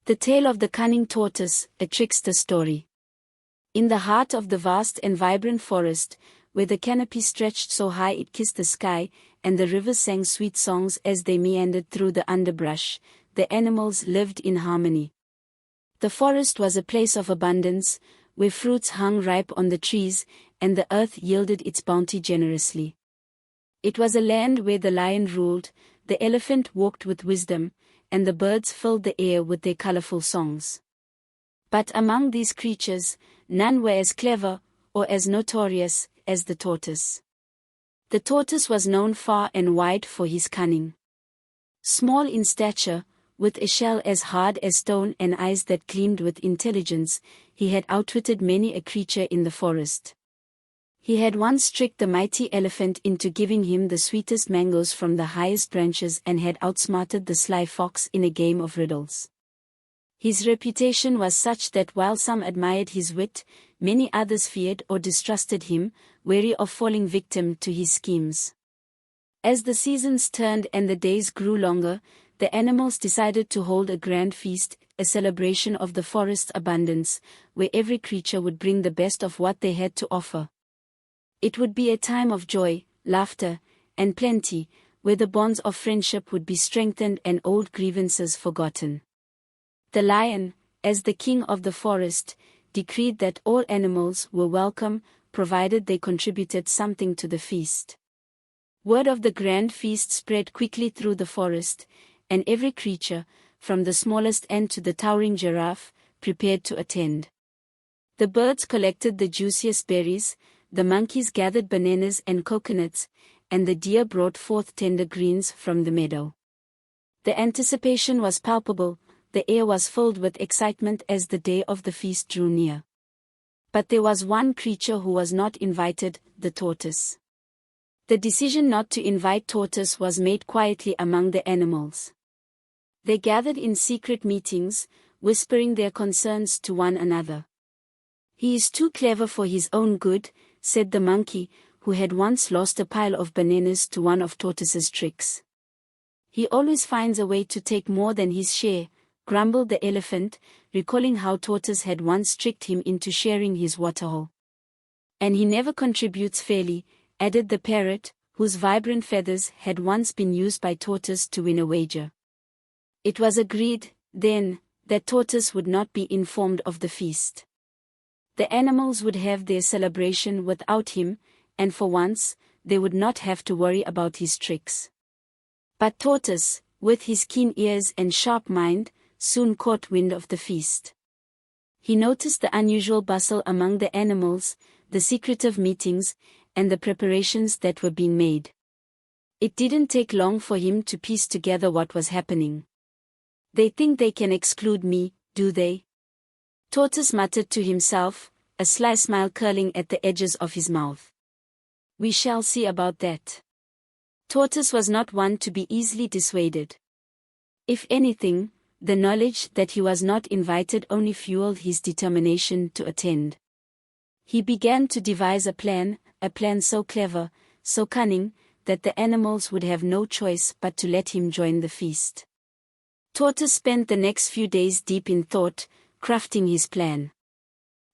The Tale of the Cunning Tortoise, a Trickster Story. In the heart of the vast and vibrant forest, where the canopy stretched so high it kissed the sky, and the rivers sang sweet songs as they meandered through the underbrush, the animals lived in harmony. The forest was a place of abundance, where fruits hung ripe on the trees, and the earth yielded its bounty generously. It was a land where the lion ruled, the elephant walked with wisdom, and the birds filled the air with their colorful songs. But among these creatures, none were as clever, or as notorious, as the tortoise. The tortoise was known far and wide for his cunning. Small in stature, with a shell as hard as stone and eyes that gleamed with intelligence, he had outwitted many a creature in the forest. He had once tricked the mighty elephant into giving him the sweetest mangoes from the highest branches and had outsmarted the sly fox in a game of riddles. His reputation was such that while some admired his wit, many others feared or distrusted him, wary of falling victim to his schemes. As the seasons turned and the days grew longer, the animals decided to hold a grand feast, a celebration of the forest's abundance, where every creature would bring the best of what they had to offer. It would be a time of joy, laughter, and plenty, where the bonds of friendship would be strengthened and old grievances forgotten. The lion, as the king of the forest, decreed that all animals were welcome, provided they contributed something to the feast. Word of the grand feast spread quickly through the forest, and every creature, from the smallest ant to the towering giraffe, prepared to attend. The birds collected the juiciest berries, the monkeys gathered bananas and coconuts, and the deer brought forth tender greens from the meadow. The anticipation was palpable, the air was filled with excitement as the day of the feast drew near. But there was one creature who was not invited, the tortoise. The decision not to invite Tortoise was made quietly among the animals. They gathered in secret meetings, whispering their concerns to one another. "He is too clever for his own good," said the monkey, who had once lost a pile of bananas to one of Tortoise's tricks. "He always finds a way to take more than his share," grumbled the elephant, recalling how Tortoise had once tricked him into sharing his waterhole. "And he never contributes fairly," added the parrot, whose vibrant feathers had once been used by Tortoise to win a wager. It was agreed, then, that Tortoise would not be informed of the feast. The animals would have their celebration without him, and for once, they would not have to worry about his tricks. But Tortoise, with his keen ears and sharp mind, soon caught wind of the feast. He noticed the unusual bustle among the animals, the secretive meetings, and the preparations that were being made. It didn't take long for him to piece together what was happening. "They think they can exclude me, do they?" Tortoise muttered to himself, a sly smile curling at the edges of his mouth. "We shall see about that." Tortoise was not one to be easily dissuaded. If anything, the knowledge that he was not invited only fueled his determination to attend. He began to devise a plan so clever, so cunning, that the animals would have no choice but to let him join the feast. Tortoise spent the next few days deep in thought, crafting his plan.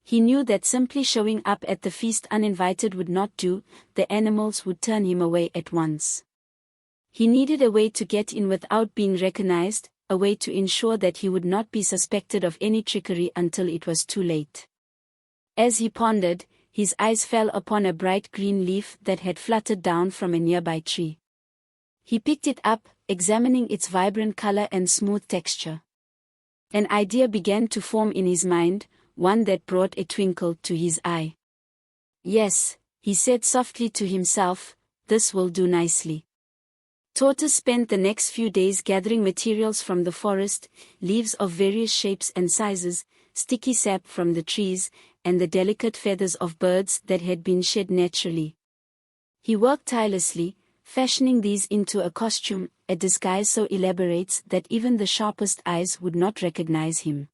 He knew that simply showing up at the feast uninvited would not do, the animals would turn him away at once. He needed a way to get in without being recognized, a way to ensure that he would not be suspected of any trickery until it was too late. As he pondered, his eyes fell upon a bright green leaf that had fluttered down from a nearby tree. He picked it up, examining its vibrant color and smooth texture. An idea began to form in his mind, one that brought a twinkle to his eye. "Yes," he said softly to himself, "this will do nicely." Tortoise spent the next few days gathering materials from the forest, leaves of various shapes and sizes, sticky sap from the trees, and the delicate feathers of birds that had been shed naturally. He worked tirelessly, fashioning these into a costume, a disguise so elaborate that even the sharpest eyes would not recognize him.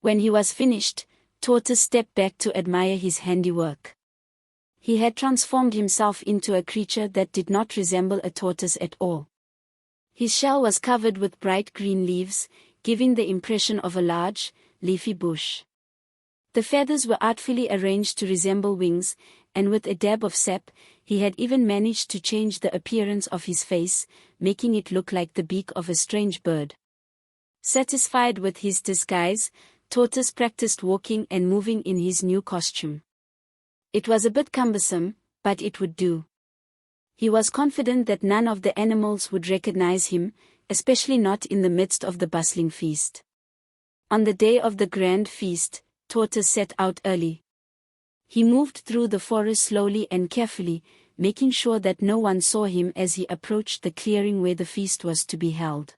When he was finished, Tortoise stepped back to admire his handiwork. He had transformed himself into a creature that did not resemble a tortoise at all. His shell was covered with bright green leaves, giving the impression of a large, leafy bush. The feathers were artfully arranged to resemble wings, and with a dab of sap, he had even managed to change the appearance of his face, making it look like the beak of a strange bird. Satisfied with his disguise, Tortoise practiced walking and moving in his new costume. It was a bit cumbersome, but it would do. He was confident that none of the animals would recognize him, especially not in the midst of the bustling feast. On the day of the grand feast, Tortoise set out early. He moved through the forest slowly and carefully, making sure that no one saw him as he approached the clearing where the feast was to be held.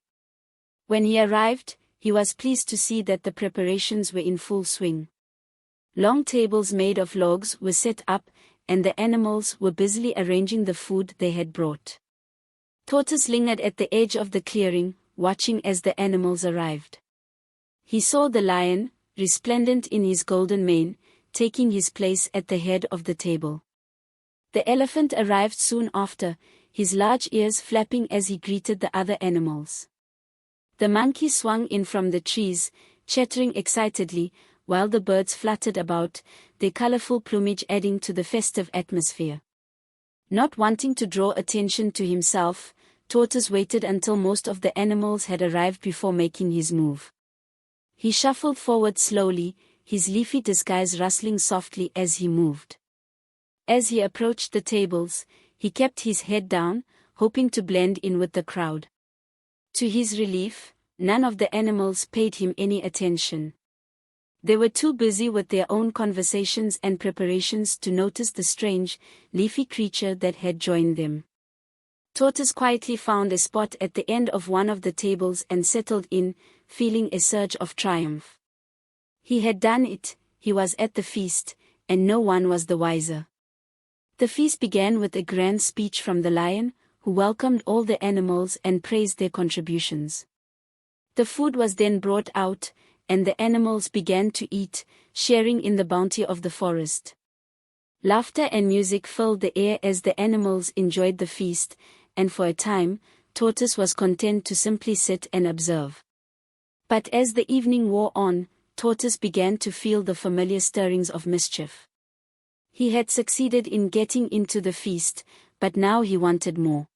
When he arrived, he was pleased to see that the preparations were in full swing. Long tables made of logs were set up, and the animals were busily arranging the food they had brought. Tortoise lingered at the edge of the clearing, watching as the animals arrived. He saw the lion, resplendent in his golden mane, taking his place at the head of the table. The elephant arrived soon after, his large ears flapping as he greeted the other animals. The monkey swung in from the trees, chattering excitedly, while the birds fluttered about, their colorful plumage adding to the festive atmosphere. Not wanting to draw attention to himself, Tortoise waited until most of the animals had arrived before making his move. He shuffled forward slowly, his leafy disguise rustling softly as he moved. As he approached the tables, he kept his head down, hoping to blend in with the crowd. To his relief, none of the animals paid him any attention. They were too busy with their own conversations and preparations to notice the strange, leafy creature that had joined them. Tortoise quietly found a spot at the end of one of the tables and settled in, feeling a surge of triumph. He had done it, he was at the feast, and no one was the wiser. The feast began with a grand speech from the lion, who welcomed all the animals and praised their contributions. The food was then brought out, and the animals began to eat, sharing in the bounty of the forest. Laughter and music filled the air as the animals enjoyed the feast, and for a time, Tortoise was content to simply sit and observe. But as the evening wore on, Tortoise began to feel the familiar stirrings of mischief. He had succeeded in getting into the feast, but now he wanted more.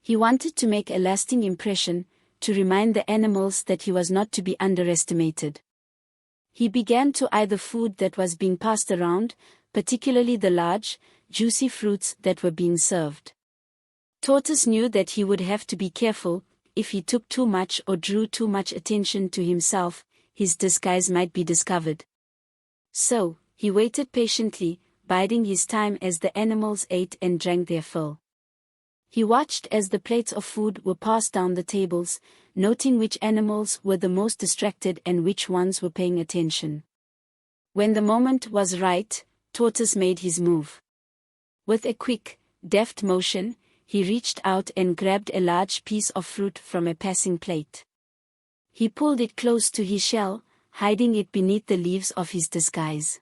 He wanted to make a lasting impression, to remind the animals that he was not to be underestimated. He began to eye the food that was being passed around, particularly the large, juicy fruits that were being served. Tortoise knew that he would have to be careful. If he took too much or drew too much attention to himself, his disguise might be discovered. So, he waited patiently, biding his time as the animals ate and drank their fill. He watched as the plates of food were passed down the tables, noting which animals were the most distracted and which ones were paying attention. When the moment was right, Tortoise made his move. With a quick, deft motion, he reached out and grabbed a large piece of fruit from a passing plate. He pulled it close to his shell, hiding it beneath the leaves of his disguise.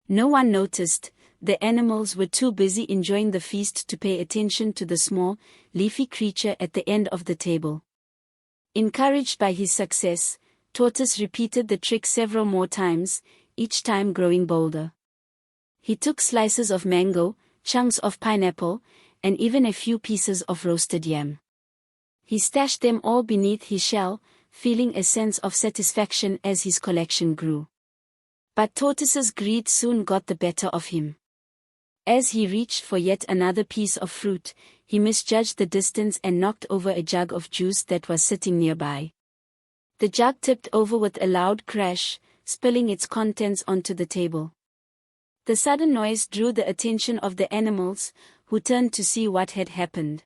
No one noticed. The animals were too busy enjoying the feast to pay attention to the small, leafy creature at the end of the table. Encouraged by his success, Tortoise repeated the trick several more times, each time growing bolder. He took slices of mango, chunks of pineapple, and even a few pieces of roasted yam. He stashed them all beneath his shell, feeling a sense of satisfaction as his collection grew. But Tortoise's greed soon got the better of him. As he reached for yet another piece of fruit, he misjudged the distance and knocked over a jug of juice that was sitting nearby. The jug tipped over with a loud crash, spilling its contents onto the table. The sudden noise drew the attention of the animals, who turned to see what had happened.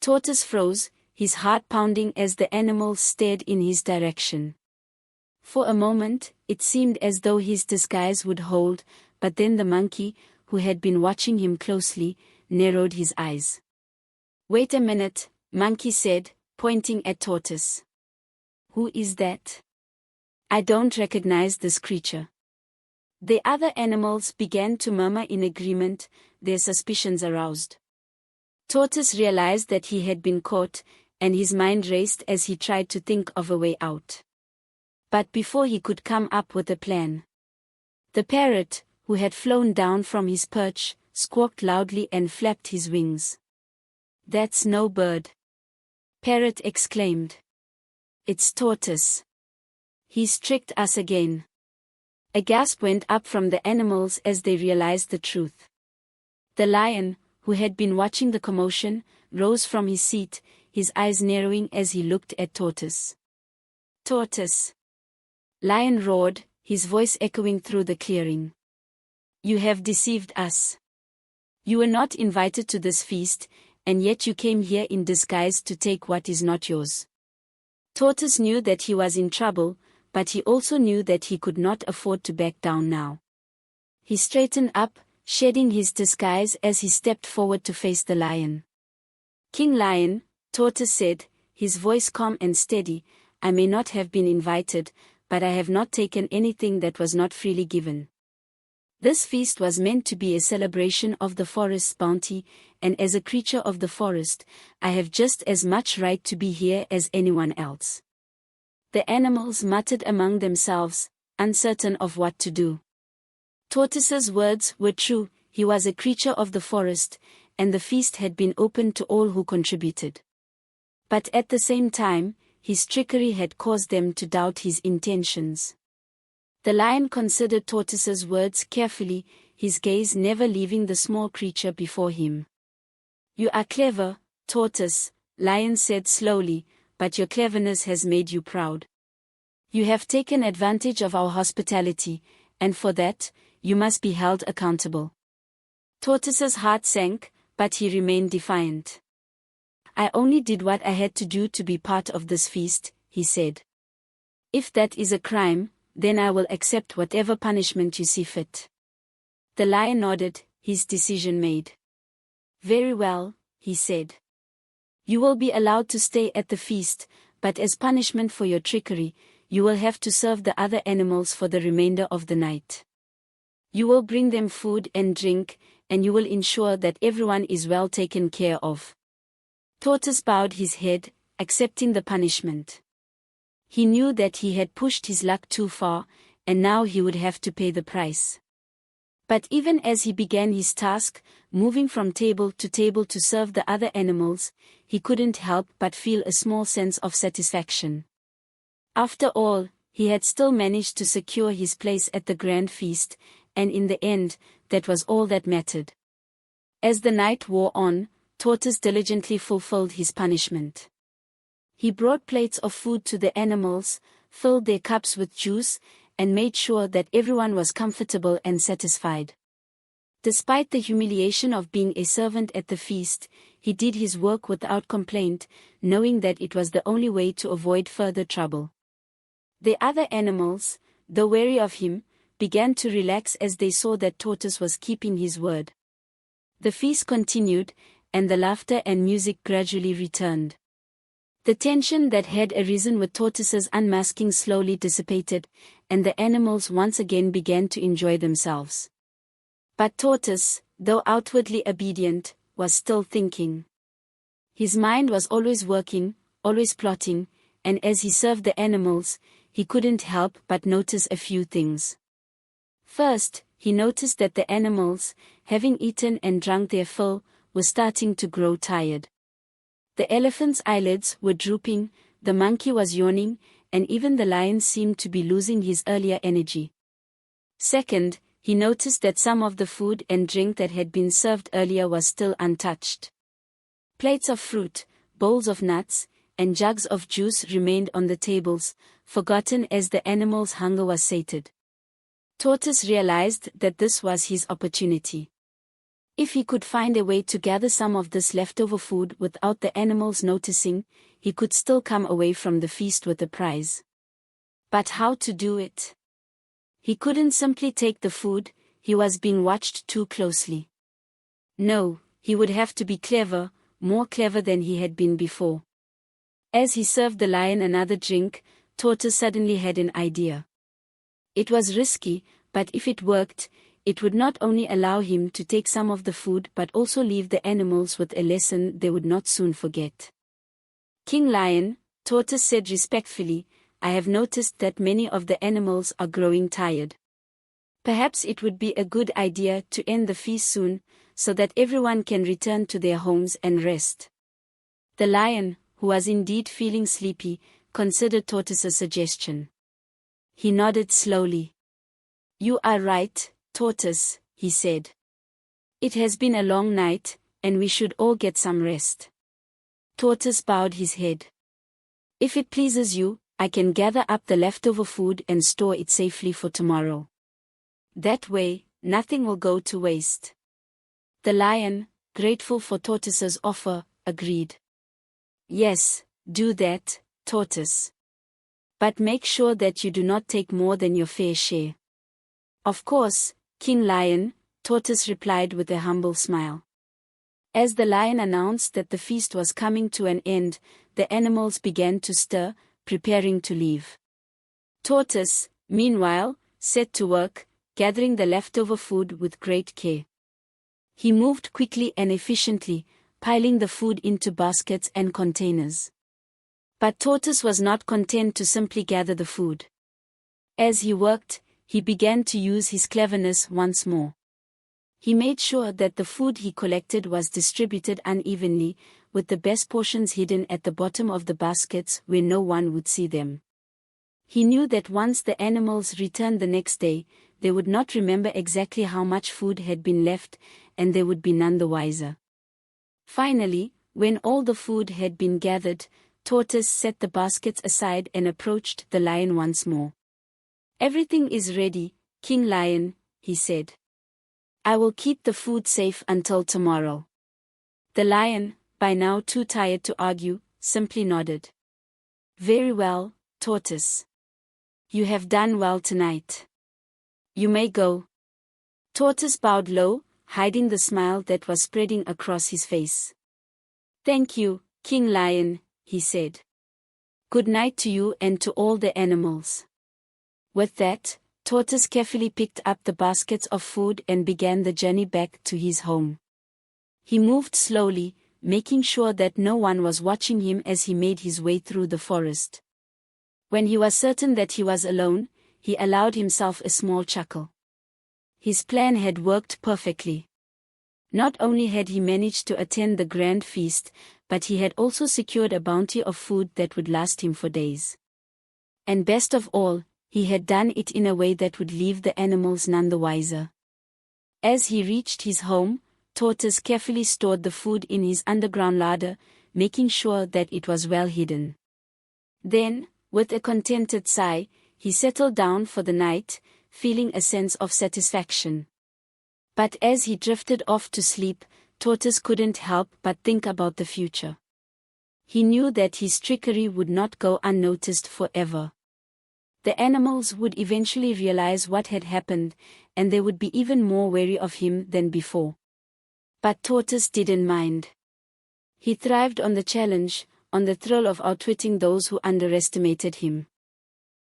Tortoise froze, his heart pounding as the animals stared in his direction. For a moment, it seemed as though his disguise would hold, but then the monkey, who had been watching him closely, narrowed his eyes. "Wait a minute," Monkey said, pointing at Tortoise. "Who is that? I don't recognize this creature." The other animals began to murmur in agreement, their suspicions aroused. Tortoise realized that he had been caught, and his mind raced as he tried to think of a way out. But before he could come up with a plan, the parrot, who had flown down from his perch, squawked loudly and flapped his wings. "That's no bird," Parrot exclaimed. "It's Tortoise. He's tricked us again." A gasp went up from the animals as they realized the truth. The lion, who had been watching the commotion, rose from his seat, his eyes narrowing as he looked at Tortoise. "Tortoise!" Lion roared, his voice echoing through the clearing. "You have deceived us. You were not invited to this feast, and yet you came here in disguise to take what is not yours." Tortoise knew that he was in trouble, but he also knew that he could not afford to back down now. He straightened up, shedding his disguise as he stepped forward to face the lion. "King Lion," Tortoise said, his voice calm and steady, "I may not have been invited, but I have not taken anything that was not freely given. This feast was meant to be a celebration of the forest's bounty, and as a creature of the forest, I have just as much right to be here as anyone else." The animals muttered among themselves, uncertain of what to do. Tortoise's words were true, he was a creature of the forest, and the feast had been open to all who contributed. But at the same time, his trickery had caused them to doubt his intentions. The lion considered Tortoise's words carefully, his gaze never leaving the small creature before him. "You are clever, Tortoise," Lion said slowly, "but your cleverness has made you proud. You have taken advantage of our hospitality, and for that, you must be held accountable." Tortoise's heart sank, but he remained defiant. "I only did what I had to do to be part of this feast," he said. "If that is a crime, then I will accept whatever punishment you see fit." The lion nodded, his decision made. "Very well," he said. "You will be allowed to stay at the feast, but as punishment for your trickery, you will have to serve the other animals for the remainder of the night. You will bring them food and drink, and you will ensure that everyone is well taken care of." Tortoise bowed his head, accepting the punishment. He knew that he had pushed his luck too far, and now he would have to pay the price. But even as he began his task, moving from table to serve the other animals, he couldn't help but feel a small sense of satisfaction. After all, he had still managed to secure his place at the grand feast, and in the end, that was all that mattered. As the night wore on, Tortoise diligently fulfilled his punishment. He brought plates of food to the animals, filled their cups with juice, and made sure that everyone was comfortable and satisfied. Despite the humiliation of being a servant at the feast, he did his work without complaint, knowing that it was the only way to avoid further trouble. The other animals, though wary of him, began to relax as they saw that Tortoise was keeping his word. The feast continued, and the laughter and music gradually returned. The tension that had arisen with Tortoise's unmasking slowly dissipated, and the animals once again began to enjoy themselves. But Tortoise, though outwardly obedient, was still thinking. His mind was always working, always plotting, and as he served the animals, he couldn't help but notice a few things. First, he noticed that the animals, having eaten and drunk their fill, were starting to grow tired. The elephant's eyelids were drooping, the monkey was yawning, and even the lion seemed to be losing his earlier energy. Second, he noticed that some of the food and drink that had been served earlier was still untouched. Plates of fruit, bowls of nuts, and jugs of juice remained on the tables, forgotten as the animals' hunger was sated. Tortoise realized that this was his opportunity. If he could find a way to gather some of this leftover food without the animals noticing, he could still come away from the feast with a prize. But how to do it? He couldn't simply take the food, he was being watched too closely. No, he would have to be clever, more clever than he had been before. As he served the lion another drink, Tortoise suddenly had an idea. It was risky, but if it worked, it would not only allow him to take some of the food but also leave the animals with a lesson they would not soon forget. King Lion, Tortoise said respectfully, I have noticed that many of the animals are growing tired. Perhaps it would be a good idea to end the feast soon, so that everyone can return to their homes and rest. The lion, who was indeed feeling sleepy, considered Tortoise's suggestion. He nodded slowly. You are right, Tortoise, he said. It has been a long night, and we should all get some rest. Tortoise bowed his head. If it pleases you, I can gather up the leftover food and store it safely for tomorrow. That way, nothing will go to waste. The lion, grateful for Tortoise's offer, agreed. Yes, do that, Tortoise. But make sure that you do not take more than your fair share. Of course, King Lion, Tortoise replied with a humble smile. As the lion announced that the feast was coming to an end, the animals began to stir, preparing to leave. Tortoise, meanwhile, set to work, gathering the leftover food with great care. He moved quickly and efficiently, piling the food into baskets and containers. But Tortoise was not content to simply gather the food. As he worked, he began to use his cleverness once more. He made sure that the food he collected was distributed unevenly, with the best portions hidden at the bottom of the baskets where no one would see them. He knew that once the animals returned the next day, they would not remember exactly how much food had been left, and they would be none the wiser. Finally, when all the food had been gathered, Tortoise set the baskets aside and approached the lion once more. Everything is ready, King Lion, he said. I will keep the food safe until tomorrow. The lion, by now too tired to argue, simply nodded. Very well, Tortoise. You have done well tonight. You may go. Tortoise bowed low, hiding the smile that was spreading across his face. Thank you, King Lion, he said. Good night to you and to all the animals. With that, Tortoise carefully picked up the baskets of food and began the journey back to his home. He moved slowly, making sure that no one was watching him as he made his way through the forest. When he was certain that he was alone, he allowed himself a small chuckle. His plan had worked perfectly. Not only had he managed to attend the grand feast, but he had also secured a bounty of food that would last him for days. And best of all, he had done it in a way that would leave the animals none the wiser. As he reached his home, Tortoise carefully stored the food in his underground larder, making sure that it was well hidden. Then, with a contented sigh, he settled down for the night, feeling a sense of satisfaction. But as he drifted off to sleep, Tortoise couldn't help but think about the future. He knew that his trickery would not go unnoticed forever. The animals would eventually realize what had happened, and they would be even more wary of him than before. But Tortoise didn't mind. He thrived on the challenge, on the thrill of outwitting those who underestimated him.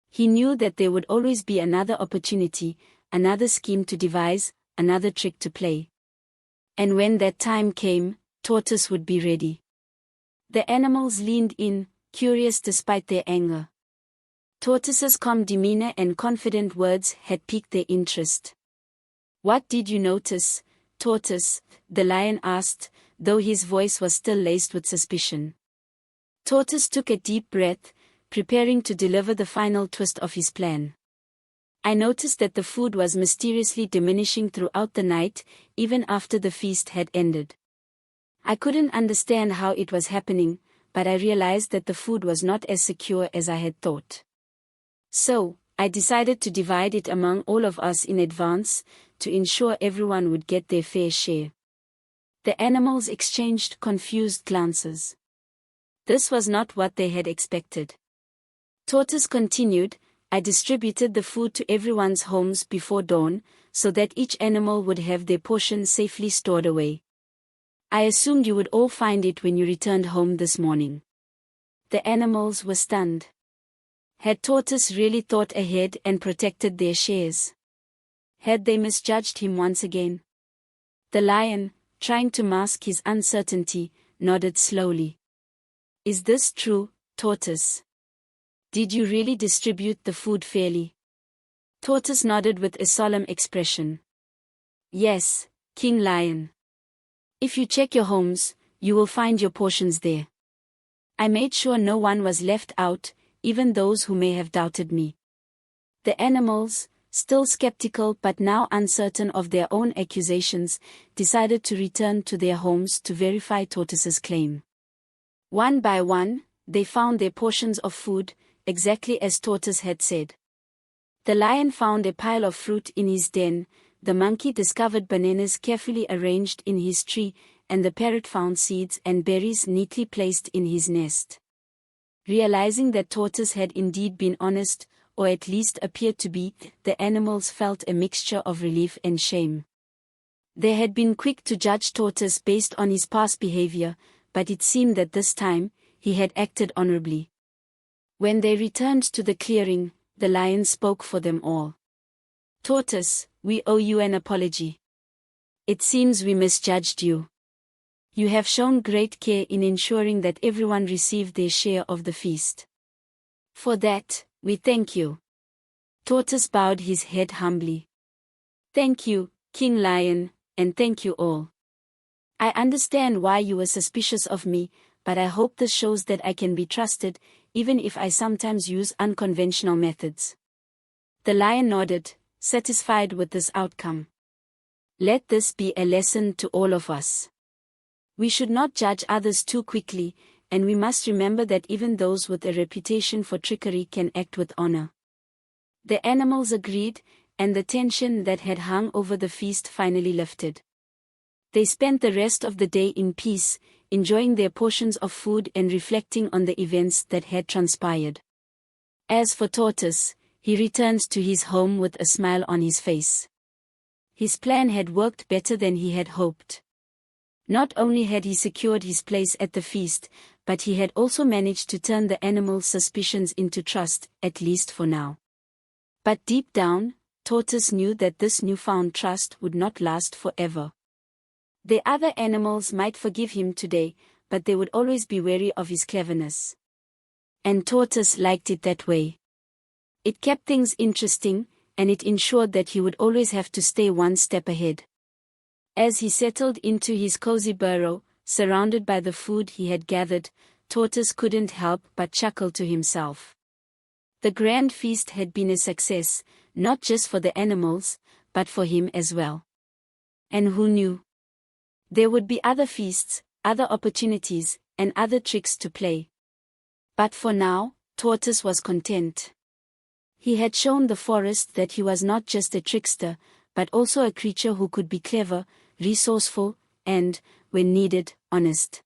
He knew that there would always be another opportunity, another scheme to devise, another trick to play. And when that time came, Tortoise would be ready. The animals leaned in, curious despite their anger. Tortoise's calm demeanor and confident words had piqued their interest. What did you notice, Tortoise? The lion asked, though his voice was still laced with suspicion. Tortoise took a deep breath, preparing to deliver the final twist of his plan. I noticed that the food was mysteriously diminishing throughout the night, even after the feast had ended. I couldn't understand how it was happening, but I realized that the food was not as secure as I had thought. So, I decided to divide it among all of us in advance, to ensure everyone would get their fair share. The animals exchanged confused glances. This was not what they had expected. Tortoise continued, I distributed the food to everyone's homes before dawn, so that each animal would have their portion safely stored away. I assumed you would all find it when you returned home this morning. The animals were stunned. Had Tortoise really thought ahead and protected their shares? Had they misjudged him once again? The lion, trying to mask his uncertainty, nodded slowly. Is this true, Tortoise? Did you really distribute the food fairly? Tortoise nodded with a solemn expression. Yes, King Lion. If you check your homes, you will find your portions there. I made sure no one was left out, even those who may have doubted me. The animals, still skeptical but now uncertain of their own accusations, decided to return to their homes to verify Tortoise's claim. One by one, they found their portions of food, exactly as Tortoise had said. The lion found a pile of fruit in his den, the monkey discovered bananas carefully arranged in his tree, and the parrot found seeds and berries neatly placed in his nest. Realizing that Tortoise had indeed been honest, or at least appeared to be, the animals felt a mixture of relief and shame. They had been quick to judge Tortoise based on his past behavior, but it seemed that this time, he had acted honorably. When they returned to the clearing, the lion spoke for them all. Tortoise, we owe you an apology. It seems we misjudged you. You have shown great care in ensuring that everyone received their share of the feast. For that, we thank you. Tortoise bowed his head humbly. Thank you, King Lion, and thank you all. I understand why you were suspicious of me, but I hope this shows that I can be trusted, even if I sometimes use unconventional methods. The lion nodded, satisfied with this outcome. Let this be a lesson to all of us. We should not judge others too quickly, and we must remember that even those with a reputation for trickery can act with honor. The animals agreed, and the tension that had hung over the feast finally lifted. They spent the rest of the day in peace, enjoying their portions of food and reflecting on the events that had transpired. As for Tortoise, he returned to his home with a smile on his face. His plan had worked better than he had hoped. Not only had he secured his place at the feast, but he had also managed to turn the animals' suspicions into trust, at least for now. But deep down, Tortoise knew that this newfound trust would not last forever. The other animals might forgive him today, but they would always be wary of his cleverness. And Tortoise liked it that way. It kept things interesting, and it ensured that he would always have to stay one step ahead. As he settled into his cozy burrow, surrounded by the food he had gathered, Tortoise couldn't help but chuckle to himself. The grand feast had been a success, not just for the animals, but for him as well. And who knew? There would be other feasts, other opportunities, and other tricks to play. But for now, Tortoise was content. He had shown the forest that he was not just a trickster, but also a creature who could be clever, resourceful, and, when needed, honest.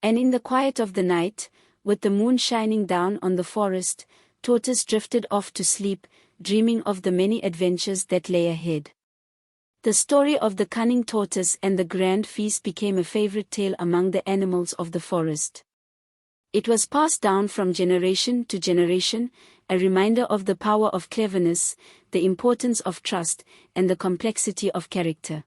And in the quiet of the night, with the moon shining down on the forest, Tortoise drifted off to sleep, dreaming of the many adventures that lay ahead. The story of the cunning tortoise and the grand feast became a favorite tale among the animals of the forest. It was passed down from generation to generation, a reminder of the power of cleverness, the importance of trust, and the complexity of character.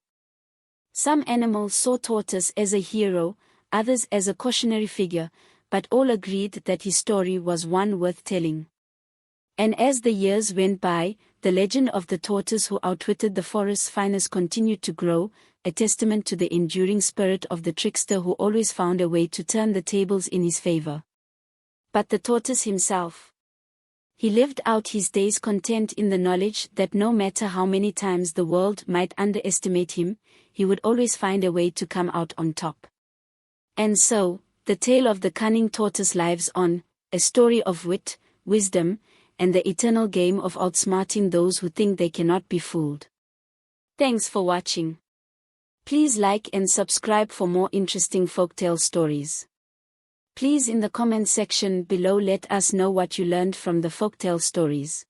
Some animals saw Tortoise as a hero, others as a cautionary figure, but all agreed that his story was one worth telling. And as the years went by, the legend of the tortoise who outwitted the forest's finest continued to grow, a testament to the enduring spirit of the trickster who always found a way to turn the tables in his favor. But the tortoise himself? He lived out his days content in the knowledge that no matter how many times the world might underestimate him, he would always find a way to come out on top. And so, the tale of the cunning tortoise lives on, a story of wit, wisdom, and the eternal game of outsmarting those who think they cannot be fooled. Thanks for watching. Please like and subscribe for more interesting folktale stories. Please in the comment section below let us know what you learned from the folktale stories.